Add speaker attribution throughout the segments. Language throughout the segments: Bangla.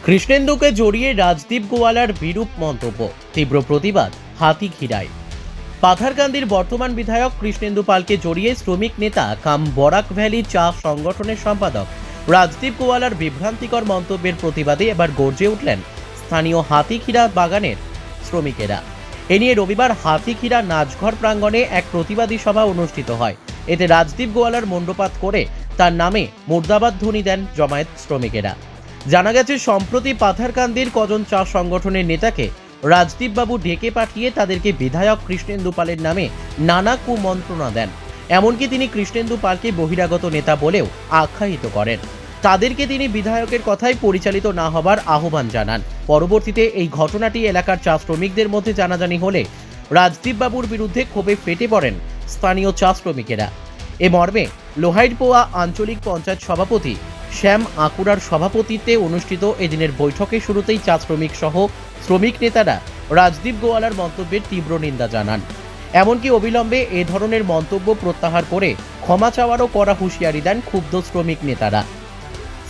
Speaker 1: কৃষ্ণেন্দুকে জড়িয়ে রাজদীপ গোয়ালার বিরূপ মন্তব্য, তীব্র প্রতিবাদ হাতিঘিরায়। পাথারকান্দির বর্তমান বিধায়ক কৃষ্ণেন্দু পালকে জড়িয়ে শ্রমিক নেতা কাম বরাক ভ্যালি চা সংগঠনের সম্পাদক রাজদীপ গোয়ালার বিভ্রান্তিকর মন্তব্যের প্রতিবাদে এবার গর্জে উঠলেন স্থানীয় হাতিঘিরা বাগানের শ্রমিকেরা। এ নিয়ে রবিবার হাতিঘিরা নাচঘর প্রাঙ্গণে এক প্রতিবাদী সভা অনুষ্ঠিত হয়। এতে রাজদীপ গোয়ালার মুণ্ডপাত করে তার নামে মুর্দাবাদ ধ্বনি দেন জমায়েত শ্রমিকেরা। জানা গেছে, সম্প্রতি পাথারকান্দির কজন চা সংগঠনের নেতাকে রাজদীপ বাবু ডেকে পাঠিয়ে তাদেরকে বিধায়ক কৃষ্ণেন্দু পালের নামে নানা কুমন্ত্রণা দেন। এমনকি তিনি কৃষ্ণেন্দু পালকে বহিরাগত নেতা বলেও আখ্যায়িত করেন। তাদেরকে তিনি বিধায়কের কথায় পরিচালিত না হবার আহ্বান জানান। পরবর্তীতে এই ঘটনাটি এলাকার চা শ্রমিকদের মধ্যে জানাজানি হলে রাজদীপ বাবুর বিরুদ্ধে ক্ষোভে ফেটে পড়েন স্থানীয় চা শ্রমিকেরা। এ মর্মে লোহাইরপোয়া আঞ্চলিক পঞ্চায়েত সভাপতি শ্যাম আকুরার সভাপতিত্বে অনুষ্ঠিত এদিনের বৈঠকে শুরুতেই চা শ্রমিক সহ শ্রমিক নেতারা রাজদীপ গোয়ালার মন্তব্যের তীব্র নিন্দা জানান। এমনকি অবিলম্বে এ ধরনের মন্তব্য প্রত্যাহার করে ক্ষমা চাওয়ারও কড়া হুঁশিয়ারি দেন ক্ষুব্ধ শ্রমিক নেতারা।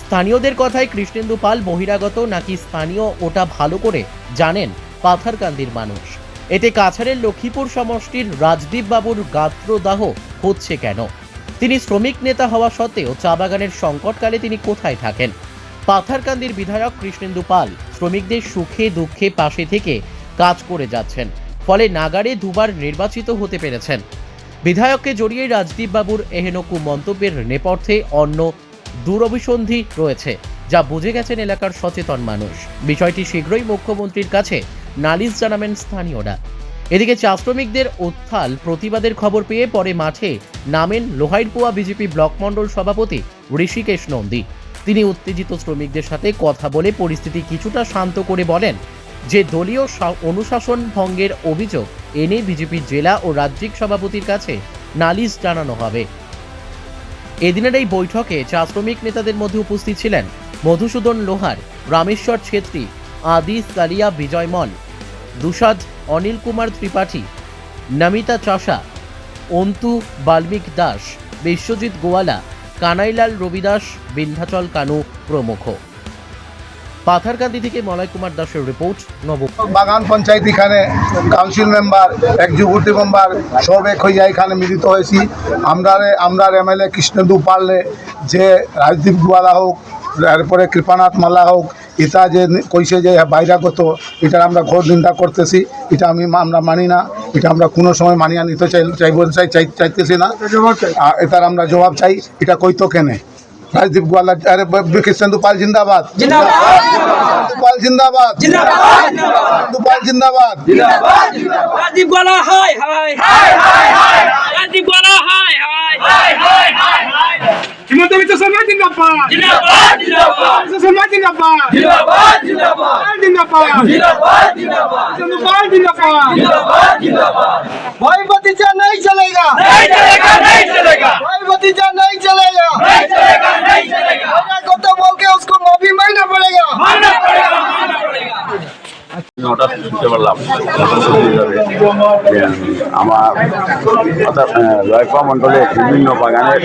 Speaker 1: স্থানীয়দের কথায় কৃষ্ণেন্দু পাল বহিরাগত নাকি স্থানীয় ওটা ভালো করে জানেন পাথারকান্দির মানুষ। এতে কাছাড়ের লক্ষ্মীপুর সমষ্টির রাজদীপ বাবুর গাত্রদাহ হচ্ছে কেন? তিনি শ্রমিক নেতা হওয়া সত্ত্বেও চা বাগানের সংকটকালে তিনি কোথায় থাকেন? পাথারকান্দির বিধায়ক কৃষ্ণেন্দু পাল শ্রমিকদের সুখে দুঃখে পাশে থেকে কাজ করে যাচ্ছেন, ফলে নাগারে দুবার নির্বাচিত হতে পেরেছেন। বিধায়ককে জড়িয়ে রাজদীপ বাবুর এহেনকু মন্তব্যের নেপথ্যে অন্য দুরভিসন্ধি রয়েছে, যা বুঝে গেছেন এলাকার সচেতন মানুষ। বিষয়টি শীঘ্রই মুখ্যমন্ত্রীর কাছে নালিশ জানাবেন স্থানীয়রা। এদিকে চা শ্রমিকদের উত্থাল প্রতিবাদের খবর পেয়ে পরে মাঠে নামেন লোহাইরপোয়া বিজেপি ব্লক মণ্ডল সভাপতি ঋষিকেশ নন্দী। তিনি উত্তেজিত শ্রমিকদের সাথে কথা বলে পরিস্থিতি কিছুটা শান্ত করে বলেন যে দলীয় অনুশাসন ভঙ্গের অভিযোগ এনে বিজেপি জেলা ও রাজ্যিক সভাপতির কাছে নালিশ জানানো হবে। এদিনের এই বৈঠকে চা শ্রমিক নেতাদের মধ্যে উপস্থিত ছিলেন মধুসূদন লোহার, রামেশ্বর ছেত্রী, আদি সালিয়া বিজয়মল, দুসাদ অনিল কুমার ত্রিপাঠী, নমিতা চাষা, অন্তু বাল্মিক দাস, বিশ্বজিৎ গোয়ালা, কানাইলাল রবিদাস, বিন্ধ্যাচল কানু প্রমুখ। পাথারকান্দি থেকে মলয় কুমার দাসের রিপোর্ট, নব
Speaker 2: বাগান পঞ্চায়েত। এখানে কাউন্সিল মেম্বার, এক্সিকিউটিভ মেম্বার সব এক হইয়া এখানে মিলিত হয়েছি। আমরা এমএলএ কৃষ্ণেন্দু পাললে যে রাজদীপ গোয়ালা হোক, এরপরে কৃপানাথ মালা হোক, এটা যে কইছে যে বাইরাগত, এটার আমরা ঘোর নিন্দা করতেছি। এটা আমরা মানি না, এটা আমরা কোনো সময় মানিয়া নিতে চাইতেছি না। এটার আমরা জবাব চাই। এটা কইতো কেনে রাজদীপ গোয়ালা? আরে কৃষ্ণেন্দু পাল জিন্দাবাদ, পাল জিন্দাবাদ, পাল জিন্দাবাদ।
Speaker 3: রাজদীপ গোয়ালা হাই হাই হাই হাই হাই, রাজদীপ গোয়ালা হাই হাই হাই হাই হাই হাই। হিমন্ত বিশ্ব শর্মা জিন্দাবাদ, জিন্দাবাদ জিন্দাবাদ, শর্মা জিন্দাবাদ, জিন্দাবাদ জিন্দাবাদ, জিন্দাবাদ জিন্দাবাদ, জিন্দাবাদ জিন্দাবাদ, জিন্দাবাদ জিন্দাবাদ।
Speaker 4: भाई भतीजा नहीं चलेगा,
Speaker 3: नहीं चलेगा, नहीं चलेगा,
Speaker 4: भाई भतीजा नहीं चलेगा,
Speaker 3: नहीं चलेगा, नहीं चलेगा।
Speaker 4: को तो बोल के उसको माफी मांगना पड़ेगा,
Speaker 3: मानना पड़ेगा, मानना पड़ेगा।
Speaker 5: হঠাৎ শুনতে পারলাম আমার অর্থাৎ লয়পা মণ্ডলে বিভিন্ন বাগানের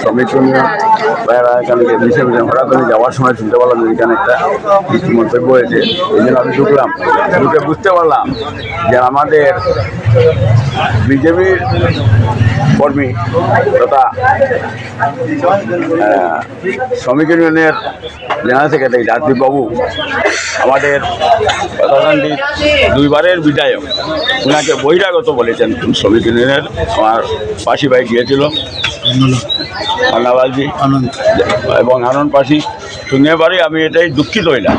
Speaker 5: শ্রমিক ইউনিয়ন এখানে হঠাৎ আমি যাওয়ার সময় শুনতে পারলাম যে এখানে একটা কিছু মন্তব্য হয়েছে। এই জন্য আমি ঢুকলাম, ঢুকে বুঝতে পারলাম যে আমাদের বিজেপির কর্মী তথা শ্রমিক ইউনিয়নের জেনারেল সেক্রেটারি রাজদীপ বাবু আমাদের পাথারকান্দির দুইবারের বিধায়ক, ওনাকে বহিরাগত বলেছেন শ্রমিক ইউনিয়নের। আমার পাশি ভাই গিয়েছিল, আন্নাবাজি এবং আনন্দ পাশি শুনে পারি। আমি এটাই দুঃখিত হইলাম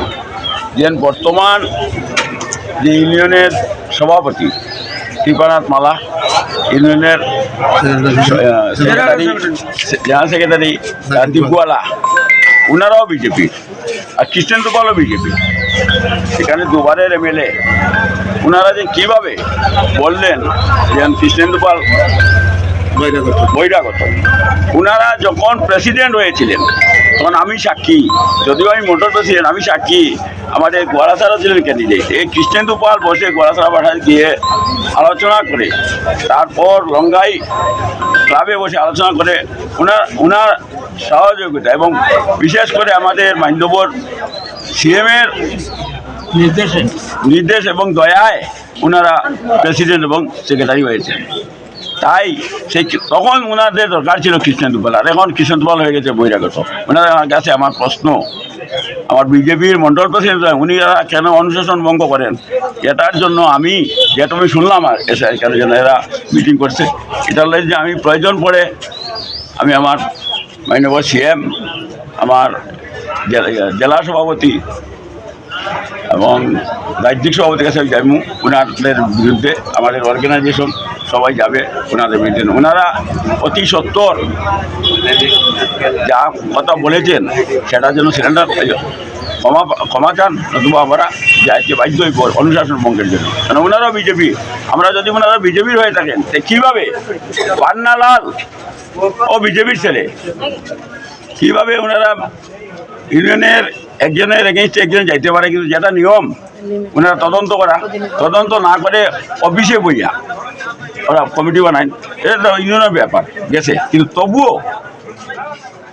Speaker 5: যে বর্তমান যে ইউনিয়নের সভাপতি কৃপানাথ মালা, ইউনিয়নের সেক্রেটারি জেনারেল সেক্রেটারি রাজদীপ গোয়ালা, ওনারাও বিজেপি, আর কৃষ্ণেন্দু পালও বিজেপি। এখানে দুবারের এমএলএ, ওনারা যে কীভাবে বললেন যে কৃষ্ণেন্দু পাল বহিরাগত। ওনারা যখন প্রেসিডেন্ট হয়েছিলেন তখন আমি সাক্ষী, যদিও আমি মোটর প্রেসিডেন্ট, আমি সাক্ষী। আমাদের গোয়ালাছাড়া ছিলেন ক্যান্ডিডেট, এই কৃষ্ণেন্দু পাল বসে গোয়ালাছাড়া পাঠায় গিয়ে আলোচনা করে, তারপর লঙ্গাই ক্লাবে বসে আলোচনা করে ওনার সহযোগিতা এবং বিশেষ করে আমাদের মাইন্দবর সিএমের নির্দেশ এবং দয়ায় ওনারা প্রেসিডেন্ট এবং সেক্রেটারি হয়েছেন। তাই সেই তখন ওনাদের দরকার ছিল কৃষ্ণেন্দু পাল, আর এখন কৃষ্ণেন্দু পাল হয়ে গেছে বহিরাগত। ওনার কাছে আমার প্রশ্ন, আমার বিজেপির মন্ডল প্রেসিডেন্ট উনিরা কেন অনুশাসন ভঙ্গ করেন? এটার জন্য আমি যেটা আমি শুনলাম আর এখানে যেন এরা মিটিং করছে, এটার লাগে যে আমি প্রয়োজন পড়ে আমি আমার মাননীয় সিএম, আমার জেলা সভাপতি এবং রাজ্যিক সভাপতির কাছে যাইব। ওনাদের বিরুদ্ধে আমাদের অর্গানাইজেশন সবাই যাবে ওনাদের বিরুদ্ধে। ওনারা অতি সত্বর যা কথা বলেছেন সেটার জন্য সিলিন্ডার ক্ষমা চান, নতুবা আমরা যাইতে বাধ্য হইব অনুশাসন ভঙ্গের জন্য। কারণ ওনারাও বিজেপি, আমরা যদি ওনারা বিজেপির হয়ে থাকেন তো কীভাবে পান্নালাল ও বিজেপির ছেলে, কীভাবে ওনারা ইউনিয়নের একজনের এগেনস্টে একজন যাইতে পারে? কিন্তু যেটা নিয়ম ওনারা তদন্ত না করে অফিসে বইয়া ওরা কমিটি বানায়, এটা তো ইউনিয়নের ব্যাপার গেছে। কিন্তু তবুও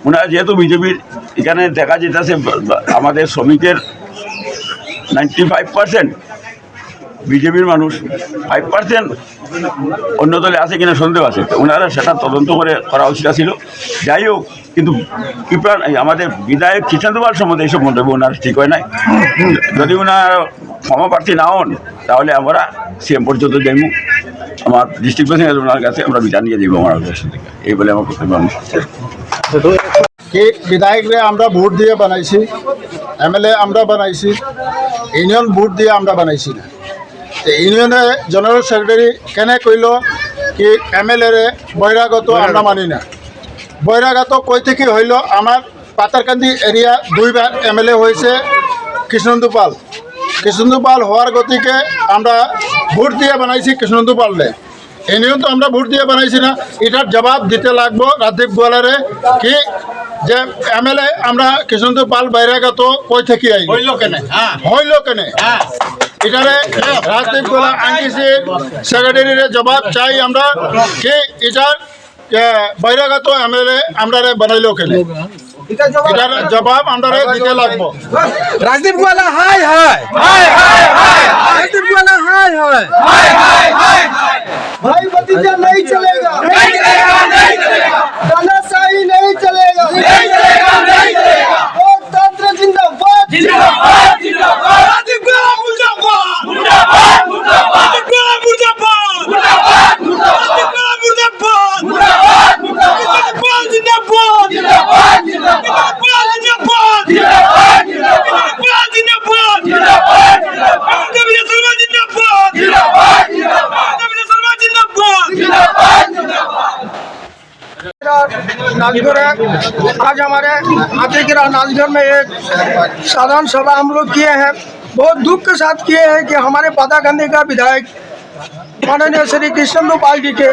Speaker 5: ওনারা যেহেতু বিজেপির, এখানে দেখা যেতেছে আমাদের শ্রমিকের 95% বিজেপির মানুষ, 5% অন্য দলে আছে কিনা সন্দেহ আছে। ওনারা সেটা তদন্ত করা উচিত ছিল। যাই হোক, কিন্তু কৃপা আমাদের বিধায়ক কৃষ্ণেন্দু পাল সম্বন্ধে এইসব মন্তব্য ওনার ঠিক হয় নাই। যদি ওনার ক্ষমা প্রার্থী না হন তাহলে আমরা সিএম পর্যন্ত যাইব, আমার ডিস্ট্রিক্ট প্রেসিডেন্ট ওনার কাছে আমরা বিচার নিয়ে যাবো আমার অবস্থা থেকে। এই বলে আমার বক্তব্য।
Speaker 2: কি বিধায়করে আমরা ভোট দিয়ে বানাইছি, এমএলএ আমরা বানাইছি, ইউনিয়ন ভোট দিয়ে আমরা বানাইছি না। ইউনিয়নে জেনারেল সেক্রেটারি কেনে কইল কি এমএলএ রে বহিরাগত আমরা মানি না। বহিরাগত কই থেকে হইল? আমার পাতারকান্দি এরিয়া 2বার এমএলএ হয়েছে কৃষ্ণেন্দু পাল। কৃষ্ণেন্দু পাল হওয়ার গতিকে আমরা ভোট দিয়ে বানাইছি কৃষ্ণেন্দু পালরে। ইউনিয়ন তো আমরা ভোট দিয়ে বানাইছি না। এটার জবাব দিতে লাগবো রাজদীপ গোয়ালারে কি যে এমএলএ আমরা কৃষ্ণেন্দু পাল বহিরাগত কই থেকে আই হইল কেনে এটারে রাজদীপ গোয়ালা আইনডিসি সেক্রেটারিরে জবাব চাই আমরা কি এটার বহিরাগত এমএলএ আমরা বানাইল কেনে, এটার জবাব আমরা দিতে লাগবো।
Speaker 3: राजदीप गोवाला हाय हाय राजदीप गोवाला हाय हाय
Speaker 4: भाई भतीजा नहीं चलेगा, तानाशाही नहीं चलेगा, लोकतंत्र जिंदाबाद।
Speaker 3: राजदीप गोवाला मुर्दाबाद राजदीप गोवाला मुर्दाबाद राजदीप गोवाला मुर्दाबाद जिंदाबाद
Speaker 4: नाचघर है। आज हमारे हाथीगिरा नाचघर में एक साधारण सभा हम लोग किए हैं। बहुत दुख के साथ किए हैं कि हमारे पाताकांदी का विधायक माननीय श्री कृष्णेंदु पाल जी के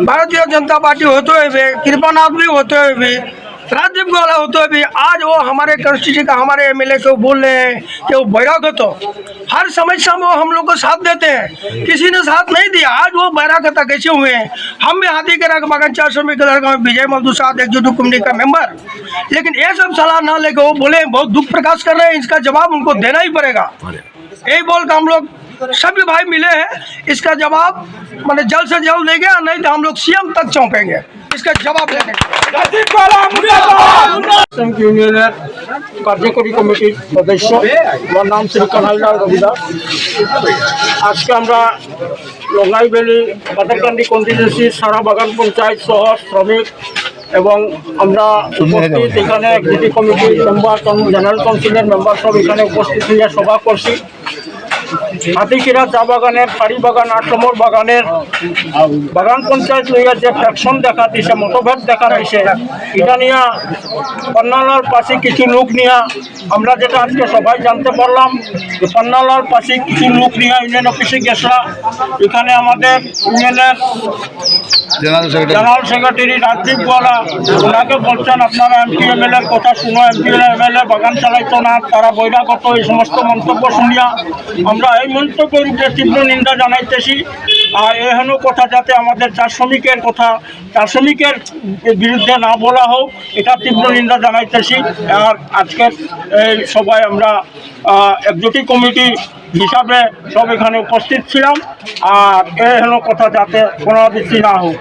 Speaker 4: भारतीय जनता पार्टी होते हुए भी, कृपानाथ भी होते हुए भी, राजदीप गोवाला होते हुए भी आज वो हमारे कंस्टिट्यूंसी का हमारे एमएलए को बोल रहे हैं कि वो बहिरागत हो। हर समस्या में वो हम लोग को साथ देते हैं, किसी ने साथ नहीं दिया। आज वो बहिरागत कैसे हुए हैं? हम भी हाथीगिरा के बागान 400 मीटर लड़का में विजय मजदूर साथ एक जुटू कमेटी का मेंबर, लेकिन ये सब सलाह ना लेकर वो बोले बहुत दुख प्रकाश कर रहे हैं। इसका जवाब उनको देना ही पड़ेगा। यही बोल कर हम लोग सभी भाई मिले हैं। इसका जवाब मैंने जल्द से जल्द देंगे, नहीं तो हम लोग सीएम तक सौंपेंगे इसका जवाब लेने।
Speaker 6: ইউনিয়নের কার্যকরী কমিটির সদস্য, আমার নাম শ্রী কানাইলাল রবিদাস। আজকে আমরা লঙ্গাই ভ্যালি পাতারকান্দি কনস্টিটিউন্সির সারা বাগান পঞ্চায়েত সহ শ্রমিক এবং আমরা উপস্থিত এখানে এক্সিকিউটিভ কমিটির মেম্বার, জেনারেল কাউন্সিলের মেম্বার সব এখানে উপস্থিত হয়ে সভা করছি। হাতিখিরা চা বাগানের, ফাড়ি বাগান, 8 নম্বর বাগানের বাগান পঞ্চায়েত লইয়া যে ফ্যাকশন দেখা দিছে, মতভেদ দেখা দিছে, এটা নিয়ে পান্নালাল পাশে কিছু লোক নিয়ে আমরা যেটা আজকে সবাই জানতে পারলাম যে পান্নালাল পাশে কিছু লোক নিয়ে ইউনিয়ন অফিসে গেছিলাম। এখানে আমাদের ইউনিয়নের জেনারেল সেক্রেটারি রাজদীপ গোয়ালা ওনাকে বলছেন আপনারা এমপি এমএলএর কথা শুনো, এমপি এমএলএ বাগান চালাইতো না, তারা বহিরাগত, এই সমস্ত মন্তব্য শুনিয়া আমরা এই মন্তব্যের উপরে তীব্র নিন্দা জানাইতেছি। আর এহেন কথা যাতে আমাদের চা শ্রমিকের বিরুদ্ধে না বলা হোক, এটা তীব্র নিন্দা জানাইতেছি। আর আজকের এই সবাই আমরা একজোটিক কমিটি হিসাবে সব এখানে উপস্থিত ছিলাম। আর এহেন কথা যাতে পুনরাবৃত্তি না হোক।